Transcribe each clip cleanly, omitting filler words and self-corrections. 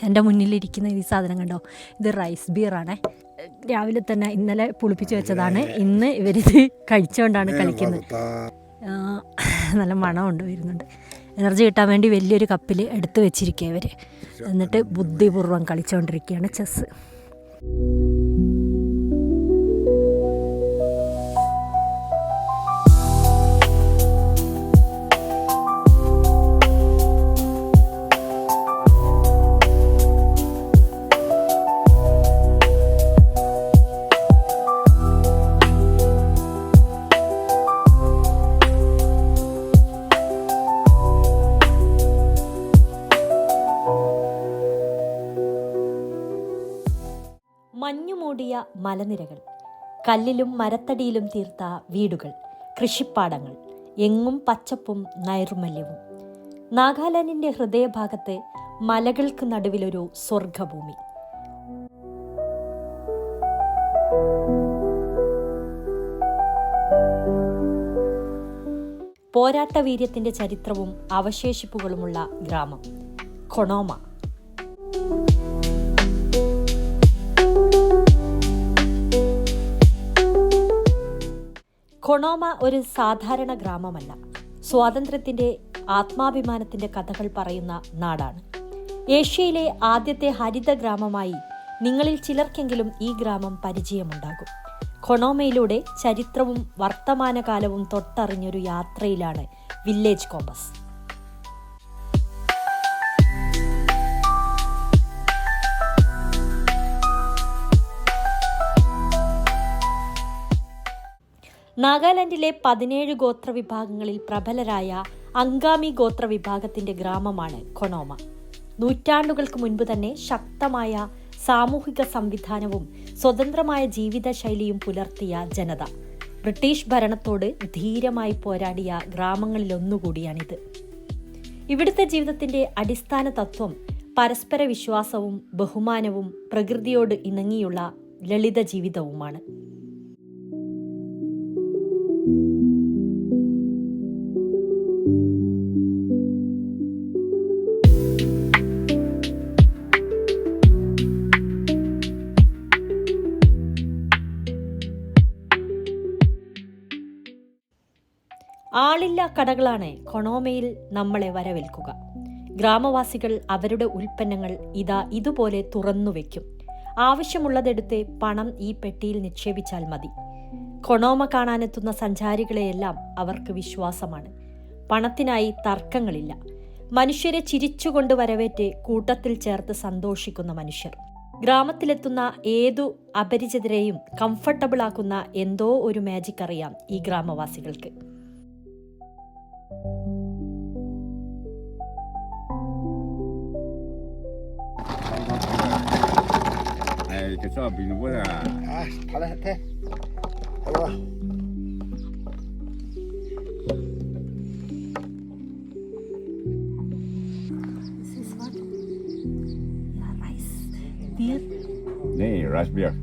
എൻ്റെ മുന്നിലിരിക്കുന്ന ഈ സാധനം കണ്ടോ, ഇത് റൈസ് ബിയറാണേ. രാവിലെ തന്നെ ഇന്നലെ പുളിപ്പിച്ച് വെച്ചതാണ്. ഇന്ന് ഇവരിത് കഴിച്ചുകൊണ്ടാണ് കളിക്കുന്നത്. നല്ല മണമുണ്ട് വരുന്നുണ്ട്. എനർജി കിട്ടാൻ വേണ്ടി വലിയൊരു കപ്പിൽ എടുത്ത് വെച്ചിരിക്കുക ഇവർ. എന്നിട്ട് ബുദ്ധിപൂർവ്വം കളിച്ചുകൊണ്ടിരിക്കുകയാണ് ചെസ്സ്. മഞ്ഞുമൂടിയ മലനിരകൾ, കല്ലിലും മരത്തടിയിലും തീർത്ത വീടുകൾ, കൃഷിപ്പാടങ്ങൾ, എങ്ങും പച്ചപ്പും നൈർമല്യവും. നാഗാലാൻഡിൻ്റെ ഹൃദയഭാഗത്ത് മലകൾക്ക് നടുവിലൊരു സ്വർഗഭൂമി. പോരാട്ടവീര്യത്തിൻ്റെ ചരിത്രവും അവശേഷിപ്പുകളുമുള്ള ഗ്രാമം കൊണോമ. കൊണോമ ഒരു സാധാരണ ഗ്രാമമല്ല, സ്വാതന്ത്ര്യത്തിൻ്റെ ആത്മാഭിമാനത്തിൻ്റെ കഥകൾ പറയുന്ന നാടാണ്. ഏഷ്യയിലെ ആദ്യത്തെ ഹരിത ഗ്രാമമായി നിങ്ങളിൽ ചിലർക്കെങ്കിലും ഈ ഗ്രാമം പരിചയമുണ്ടാകും. കൊണോമയിലൂടെ ചരിത്രവും വർത്തമാനകാലവും തൊട്ടറിഞ്ഞൊരു യാത്രയിലാണ് വില്ലേജ് കോമ്പസ്. നാഗാലാൻഡിലെ 17 ഗോത്രവിഭാഗങ്ങളിൽ പ്രബലരായ അങ്കാമി ഗോത്രവിഭാഗത്തിന്റെ ഗ്രാമമാണ് കൊണോമ. നൂറ്റാണ്ടുകൾക്ക് മുൻപ് തന്നെ ശക്തമായ സാമൂഹിക സംവിധാനവും സ്വതന്ത്രമായ ജീവിതശൈലിയും പുലർത്തിയ ജനത. ബ്രിട്ടീഷ് ഭരണത്തോട് ധീരമായി പോരാടിയ ഗ്രാമങ്ങളിലൊന്നുകൂടിയാണിത്. ഇവിടുത്തെ ജീവിതത്തിന്റെ അടിസ്ഥാന തത്വം പരസ്പര വിശ്വാസവും ബഹുമാനവും പ്രകൃതിയോട് ഇണങ്ങിയുള്ള ലളിത ജീവിതവുമാണ്. ആളില്ലാ കടകളാണ് കൊണോമയിൽ നമ്മളെ വരവേൽക്കുക. ഗ്രാമവാസികൾ അവരുടെ ഉൽപ്പന്നങ്ങൾ ഇതുപോലെ തുറന്നു വയ്ക്കും. ആവശ്യമുള്ളതെടുത്ത് പണം ഈ പെട്ടിയിൽ നിക്ഷേപിച്ചാൽ മതി. കൊണോമ കാണാനെത്തുന്ന സഞ്ചാരികളെയെല്ലാം അവർക്ക് വിശ്വാസമാണ്. പണത്തിനായി തർക്കങ്ങളില്ല. മനുഷ്യരെ ചിരിച്ചുകൊണ്ട് വരവേറ്റ് കൂട്ടത്തിൽ ചേർത്ത് സന്തോഷിക്കുന്ന മനുഷ്യർ. ഗ്രാമത്തിലെത്തുന്ന ഏതു അപരിചിതരെയും കംഫർട്ടബിൾ ആക്കുന്ന എന്തോ ഒരു മാജിക് അറിയാം ഈ ഗ്രാമവാസികൾക്ക്. cái sao bị nó quá à thả đấy thế hello This is what? Yeah, rice beer. nee rice beer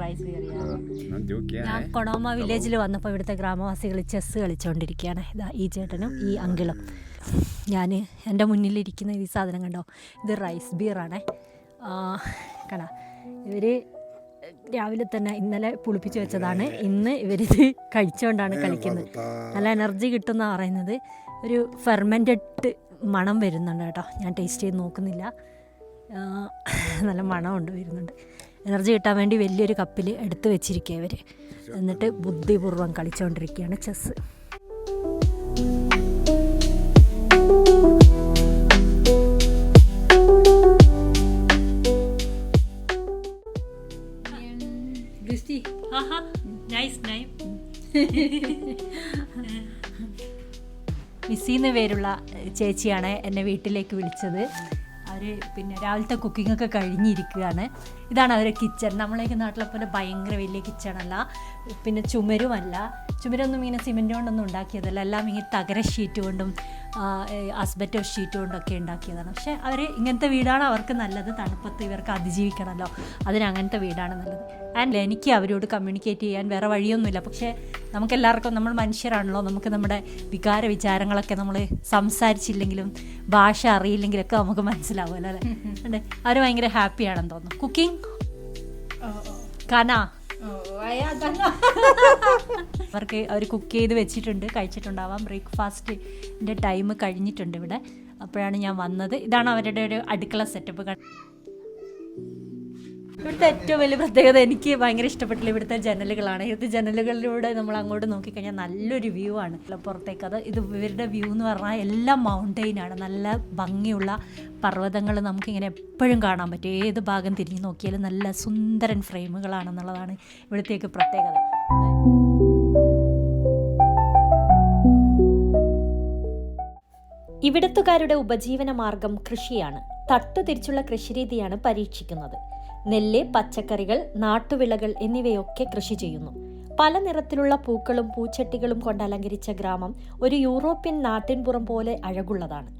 Rice beer, yeah. nó chỗ kia ഞാൻ കൊണോമ വില്ലേജിൽ വന്നപ്പോൾ ഇവിടുത്തെ ഗ്രാമവാസികൾ ചെസ്സ് കളിച്ചുകൊണ്ടിരിക്കുകയാണ്. ഇതാ ഈ ചേട്ടനും ഈ അങ്കിളും. ഞാൻ എൻ്റെ മുന്നിലിരിക്കുന്ന ഈ സാധനം കണ്ടോ, ഇത് റൈസ് ബിയറാണേ. കട ഇവർ രാവിലെ തന്നെ ഇന്നലെ പുളിപ്പിച്ച് വെച്ചതാണ്. ഇന്ന് ഇവരിത് കഴിച്ചുകൊണ്ടാണ് കളിക്കുന്നത്. നല്ല എനർജി കിട്ടുമെന്നാണ് പറയുന്നത്. ഒരു ഫെർമെൻറ്റഡ് മണം വരുന്നുണ്ട് കേട്ടോ. ഞാൻ ടേസ്റ്റ് ചെയ്ത് നോക്കുന്നില്ല. നല്ല മണമുണ്ട് വരുന്നുണ്ട്. എനർജി കിട്ടാൻ വേണ്ടി വലിയൊരു കപ്പിൽ എടുത്ത് വെച്ചിരിക്കുക ഇവർ. എന്നിട്ട് ബുദ്ധിപൂർവ്വം കളിച്ചുകൊണ്ടിരിക്കുകയാണ് ചെസ്സ്. മിസ്സിന്ന് പേരുള്ള ചേച്ചിയാണ് എന്നെ വീട്ടിലേക്ക് വിളിച്ചത്. അവർ പിന്നെ രാവിലത്തെ കുക്കിങ്ങൊക്കെ കഴിഞ്ഞിരിക്കുകയാണ്. ഇതാണ് അവരുടെ കിച്ചൺ. നമ്മളേക്ക് നാട്ടിലെ പോലെ ഭയങ്കര വലിയ കിച്ചണല്ല, പിന്നെ ചുമരൊന്നും ഇങ്ങനെ സിമെൻറ്റ് കൊണ്ടൊന്നും ഉണ്ടാക്കിയതല്ല, എല്ലാം ഇങ്ങനെ തകര ഷീറ്റ് കൊണ്ടും അസ്ബറ്റോ ഷീറ്റ് കൊണ്ടൊക്കെ ഉണ്ടാക്കിയതാണ്. പക്ഷേ അവർ ഇങ്ങനത്തെ വീടാണ് അവർക്ക് നല്ലത്, തണുപ്പത്ത് ഇവർക്ക് അതിജീവിക്കണമല്ലോ, അതിന് അങ്ങനത്തെ വീടാണ് നല്ലത്. ആൻഡ് എനിക്ക് അവരോട് കമ്മ്യൂണിക്കേറ്റ് ചെയ്യാൻ വേറെ വഴിയൊന്നുമില്ല. പക്ഷേ നമുക്കെല്ലാവർക്കും, നമ്മൾ മനുഷ്യരാണല്ലോ, നമുക്ക് നമ്മുടെ വിചാരങ്ങളൊക്കെ നമ്മൾ സംസാരിച്ചില്ലെങ്കിലും ഭാഷ അറിയില്ലെങ്കിലൊക്കെ നമുക്ക് മനസ്സിലാവുമല്ലോ അല്ലേ. അതെ, അവർ ഭയങ്കര ഹാപ്പിയാണെന്ന് തോന്നുന്നു. കുക്കിംഗ് അവർക്ക് അവർ കുക്ക് ചെയ്ത് വെച്ചിട്ടുണ്ട്, കഴിച്ചിട്ടുണ്ടാവാം. ബ്രേക്ക്ഫാസ്റ്റിൻ്റെ ടൈം കഴിഞ്ഞിട്ടുണ്ട് ഇവിടെ. അപ്പോഴാണ് ഞാൻ വന്നത്. ഇതാണ് അവരുടെ ഒരു അടുക്കള സെറ്റപ്പ്. ഇവിടുത്തെ ഏറ്റവും വലിയ പ്രത്യേകത എനിക്ക് ഭയങ്കര ഇഷ്ടപ്പെട്ടില്ല ഇവിടുത്തെ ജനലുകളാണ്. ഇവിടുത്തെ ജനലുകളിലൂടെ നമ്മൾ അങ്ങോട്ട് നോക്കിക്കഴിഞ്ഞാൽ നല്ലൊരു വ്യൂ ആണ് പുറത്തേക്ക്. ഇത് ഇവരുടെ വ്യൂ എന്ന് പറഞ്ഞാൽ എല്ലാം മൗണ്ടെയിനാണ്, നല്ല ഭംഗിയുള്ള പർവ്വതങ്ങൾ നമുക്കിങ്ങനെ എപ്പോഴും കാണാൻ പറ്റും. ഏത് ഭാഗം തിരിഞ്ഞ് നോക്കിയാലും നല്ല സുന്ദരൻ ഫ്രെയിമുകളാണെന്നുള്ളതാണ് ഇവിടുത്തേക്ക് പ്രത്യേകത. ഇവിടത്തുകാരുടെ ഉപജീവന മാർഗം കൃഷിയാണ്. തട്ടുതിരിച്ചുള്ള കൃഷിരീതിയാണ് പരീക്ഷിക്കുന്നത്. നെല്ല്, പച്ചക്കറികൾ, നാട്ടുവിളകൾ എന്നിവയൊക്കെ കൃഷി ചെയ്യുന്നു. പല നിറത്തിലുള്ള പൂക്കളും പൂച്ചട്ടികളും കൊണ്ട് അലങ്കരിച്ച ഗ്രാമം ഒരു യൂറോപ്യൻ നാട്ടിൻപുറം പോലെ അഴകുള്ളതാണ്.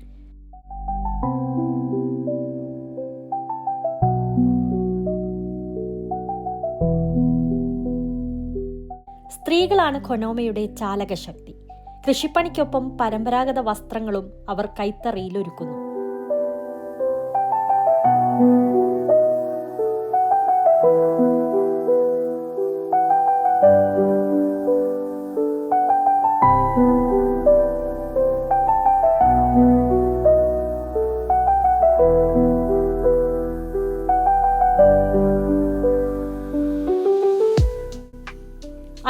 സ്ത്രീകളാണ് കൊനോമയുടെ ചാലകശക്തി. കൃഷിപ്പണിക്കൊപ്പം പരമ്പരാഗത വസ്ത്രങ്ങളും അവർ കൈത്തറിയിലൊരുക്കുന്നു.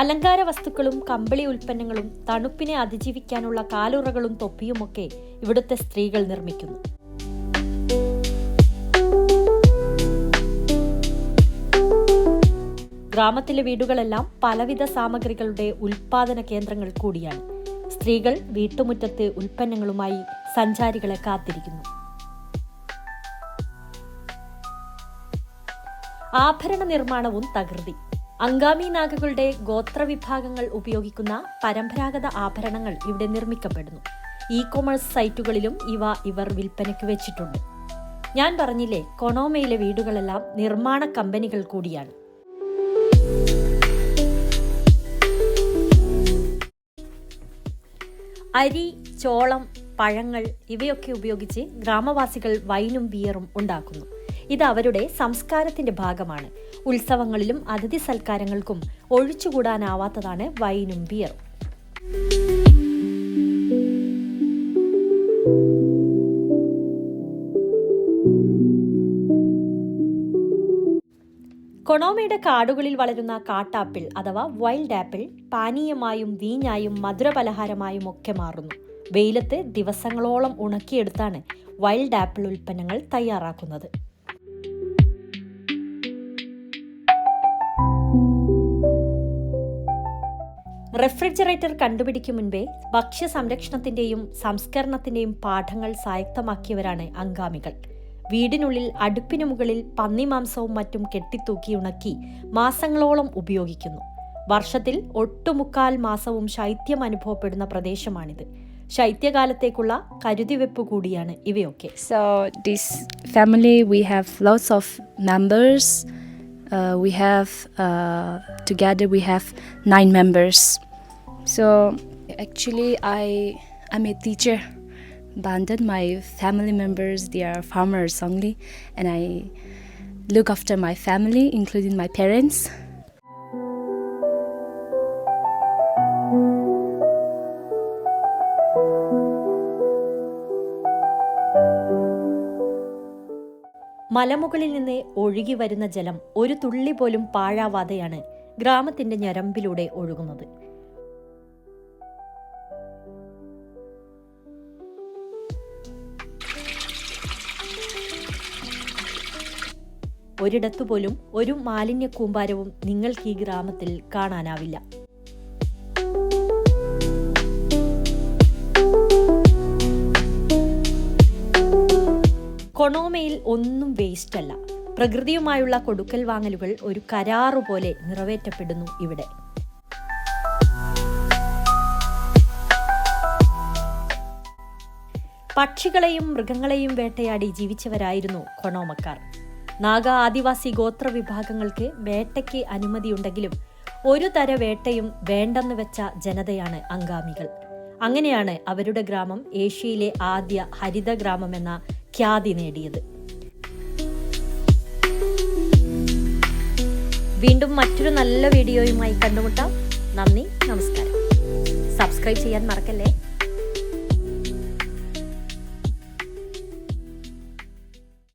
അലങ്കാര വസ്തുക്കളും കമ്പിളി ഉൽപ്പന്നങ്ങളും തണുപ്പിനെ അതിജീവിക്കാനുള്ള കാലുറകളും തൊപ്പിയുമൊക്കെ ഇവിടുത്തെ സ്ത്രീകൾ നിർമ്മിക്കുന്നു. ഗ്രാമത്തിലെ വീടുകളെല്ലാം പലവിധ സാമഗ്രികളുടെ ഉൽപാദന കേന്ദ്രങ്ങൾ കൂടിയാണ്. സ്ത്രീകൾ വീട്ടുമുറ്റത്ത് ഉൽപ്പന്നങ്ങളുമായി സഞ്ചാരികളെ കാത്തിരിക്കുന്നു. ആഭരണ നിർമ്മാണവും തകൃതി. അങ്കാമി നാഗകളുടെ ഗോത്രവിഭാഗങ്ങൾ ഉപയോഗിക്കുന്ന പരമ്പരാഗത ആഭരണങ്ങൾ ഇവിടെ നിർമ്മിക്കപ്പെടുന്നു. ഇ-കൊമേഴ്സ് സൈറ്റുകളിലും ഇവർ വിൽപ്പനയ്ക്ക് വെച്ചിട്ടുണ്ട്. ഞാൻ പറഞ്ഞില്ലേ, കൊനോമയിലെ വീടുകളെല്ലാം നിർമ്മാണ കമ്പനികൾ കൂടിയാണ്. അരി, ചോളം, പഴങ്ങൾ ഇവയൊക്കെ ഉപയോഗിച്ച് ഗ്രാമവാസികൾ വൈനും ബിയറും ഉണ്ടാക്കുന്നു. ഇത് അവരുടെ സംസ്കാരത്തിന്റെ ഭാഗമാണ്. ഉത്സവങ്ങളിലും അതിഥി സൽക്കാരങ്ങൾക്കും ഒഴിച്ചുകൂടാനാവാത്തതാണ് വൈനും ബിയറും. കൊനോമയുടെ കാടുകളിൽ വളരുന്ന കാട്ടാപ്പിൾ അഥവാ വൈൽഡ് ആപ്പിൾ പാനീയമായും വീഞ്ഞായും മധുരപലഹാരമായും ഒക്കെ മാറുന്നു. വെയിലത്ത് ദിവസങ്ങളോളം ഉണക്കിയെടുത്താണ് വൈൽഡ് ആപ്പിൾ ഉൽപ്പന്നങ്ങൾ തയ്യാറാക്കുന്നത്. റെഫ്രിജറേറ്റർ കണ്ടുപിടിക്കും മുൻപേ ഭക്ഷ്യ സംരക്ഷണത്തിന്റെയും സംസ്കരണത്തിന്റെയും പാഠങ്ങൾ സ്വായത്തമാക്കിയവരാണ് അങ്കാമികൾ. വീടിനുള്ളിൽ അടുപ്പിനു മുകളിൽ പന്നിമാംസവും മറ്റും കെട്ടിത്തൂക്കി ഉണക്കി മാസങ്ങളോളം ഉപയോഗിക്കുന്നു. വർഷത്തിൽ ഒട്ടുമുക്കാൽ മാസവും ശൈത്യം അനുഭവപ്പെടുന്ന പ്രദേശമാണിത്. ശൈത്യകാലത്തേക്കുള്ള കരുതിവെപ്പ് കൂടിയാണ് ഇവയൊക്കെ. So this family we have lots of members. Together we have 9 members. So actually I'm a teacher, but then my family members, they are farmers only, and I look after my family, including my parents. മലമുകളിൽ നിന്ന് ഒഴുകി വരുന്ന ജലം ഒരു തുള്ളി പോലും പാഴാവാതെയാണ് ഗ്രാമത്തിന്റെ ഞരമ്പിലൂടെ ഒഴുകുന്നത്. ഒരിടത്തുപോലും ഒരു മാലിന്യ കൂമ്പാരവും നിങ്ങൾക്ക് ഈ ഗ്രാമത്തിൽ കാണാനാവില്ല. കൊനോമയിൽ ഒന്നും വേസ്റ്റ് അല്ല. പ്രകൃതിയുമായുള്ള കൊടുക്കൽ വാങ്ങലുകൾ ഒരു കരാറുപോലെ നിറവേറ്റപ്പെടുന്നു ഇവിടെ. പക്ഷികളെയും മൃഗങ്ങളെയും വേട്ടയാടി ജീവിച്ചവരായിരുന്നു കൊണോമക്കാർ. നാഗ ആദിവാസി ഗോത്ര വിഭാഗങ്ങൾക്ക് വേട്ടയ്ക്ക് അനുമതിയുണ്ടെങ്കിലും ഒരു തര വേട്ടയും വേണ്ടെന്ന് വെച്ച ജനതയാണ് അങ്കാമികൾ. അങ്ങനെയാണ് അവരുടെ ഗ്രാമം ഏഷ്യയിലെ ആദ്യ ഹരിത ഗ്രാമമെന്ന ഖ്യാതി നേടിയത്. വീണ്ടും മറ്റൊരു നല്ല വീഡിയോയുമായി കണ്ടുമുട്ടാം. നന്ദി, നമസ്കാരം. സബ്സ്ക്രൈബ് ചെയ്യാൻ മറക്കല്ലേ.